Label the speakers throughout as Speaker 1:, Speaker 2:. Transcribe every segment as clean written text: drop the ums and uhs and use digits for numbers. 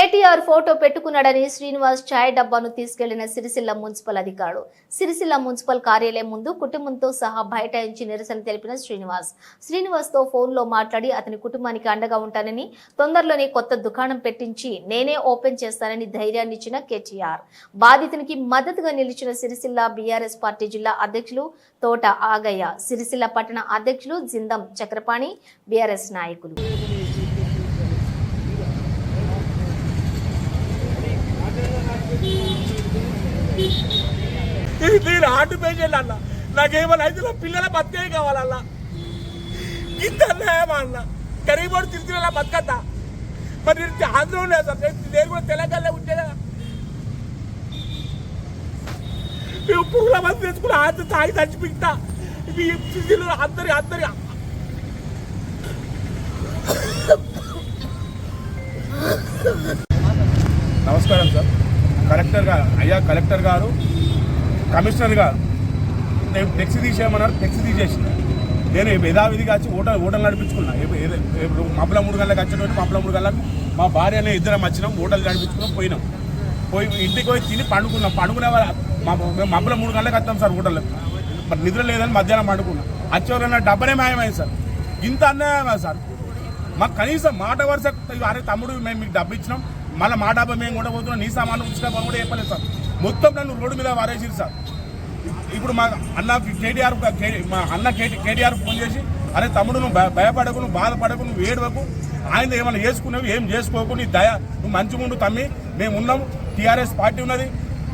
Speaker 1: KTR photo పెట్టుకున్నాడని Srinivas ఛాయ్ డబ్బాను తీసుకెళ్లిన Sircilla municipal అధికారులు. Sircilla municipal కార్యాలయం ముందు కుటుంబంతో సహా బైఠాయించి నిరసన తెలిపిన శ్రీనివాస్ తో ఫోన్లో మాట్లాడి అతని కుటుంబానికి అండగా ఉంటానని, తొందరలోనే కొత్త దుకాణం పెట్టించి నేనే ఓపెన్ చేస్తానని ధైర్యాన్ని ఇచ్చిన కేటీఆర్. బాధితునికి మద్దతుగా నిలిచిన సిరిసిల్ల బీఆర్ఎస్ పార్టీ జిల్లా అధ్యక్షులు తోట ఆగయ్య, సిరిసిల్ల పట్టణ అధ్యక్షులు జిందం చక్రపాణి, బీఆర్ఎస్ నాయకులు.
Speaker 2: నేను ఆర్డు పేజీలు అన్న నాకేమన్నా అయితే పిల్లల బతికే కావాలన్నా ఇంత అన్నాయమా అన్న గరీబోడు తిరిగిన బతకద్దా మరి నేను ఆంధ్ర ఉండే సార్ నేను కూడా తెలంగాణలో ఉంటే కదా మేము పురుగుల మంది తెచ్చుకుని ఆంధ్ర తాగి చచ్చిపోతా ఇవి అందరి నమస్కారం సార్. కలెక్టర్ గారు కమిషనర్ గారు నేను ఫ్లెక్సీ తీసేయమన్నారు. ఫ్లెక్సీ తీసేసి నేను యథావిధిగా వచ్చి హోటల్ నడిపించుకున్నా. మబ్బల 3 గంటలకు వచ్చేటప్పుడు మబ్బల 3 గంటలకు మా భార్య అనే ఇద్దరం వచ్చినాం. హోటల్ నడిపించుకున్నాం, పోయి ఇంటికి పోయి తిని పండుకునే మేము మబ్బల 3 గంటలకు వస్తాం సార్. హోటల్ మరి నిద్ర లేదని మధ్యాహ్నం పండుకున్నాం. వచ్చేవారన్నా డబ్బనే మాయమైంది సార్. ఇంత అన్యాయమా సార్? మాకు కనీసం మాట వరుస అరే తమ్ముడు మేము మీకు డబ్బు ఇచ్చినాం, మళ్ళీ మా డబ్బా మేము కూడా పోతున్నాం, నీ సామాన్లు ఉంచుకోవడం కూడా చెప్పలేదు సార్. మొత్తం నన్ను రోడ్డు మీద వారేసారు సార్. ఇప్పుడు మా అన్న కేటీఆర్ ఫోన్ చేసి అరే తమ్ముడు నువ్వు భయపడకు, నువ్వు బాధపడకు, నువ్వు ఏడవకు, ఆయన ఏమైనా చేసుకున్నావు ఏం చేసుకోకు, నీ దయ నువ్వు మంచి ముందు తమ్మి మేము ఉన్నాము, టీఆర్ఎస్ పార్టీ ఉన్నది,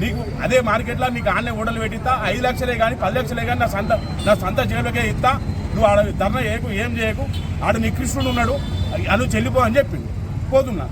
Speaker 2: నీకు అదే మార్కెట్లో నీకు ఆన్నే ఓడలు పెట్టిస్తా, 5 లక్షలే కానీ 10 లక్షలే కానీ నా సొంత జేబులకే ఇస్తా, నువ్వు ఆడ ధర్నా చేయకు ఏం చేయకు, ఆడు నీ కృష్ణుడు ఉన్నాడు అను చెల్లిపో అని చెప్పిండు. పోతున్నా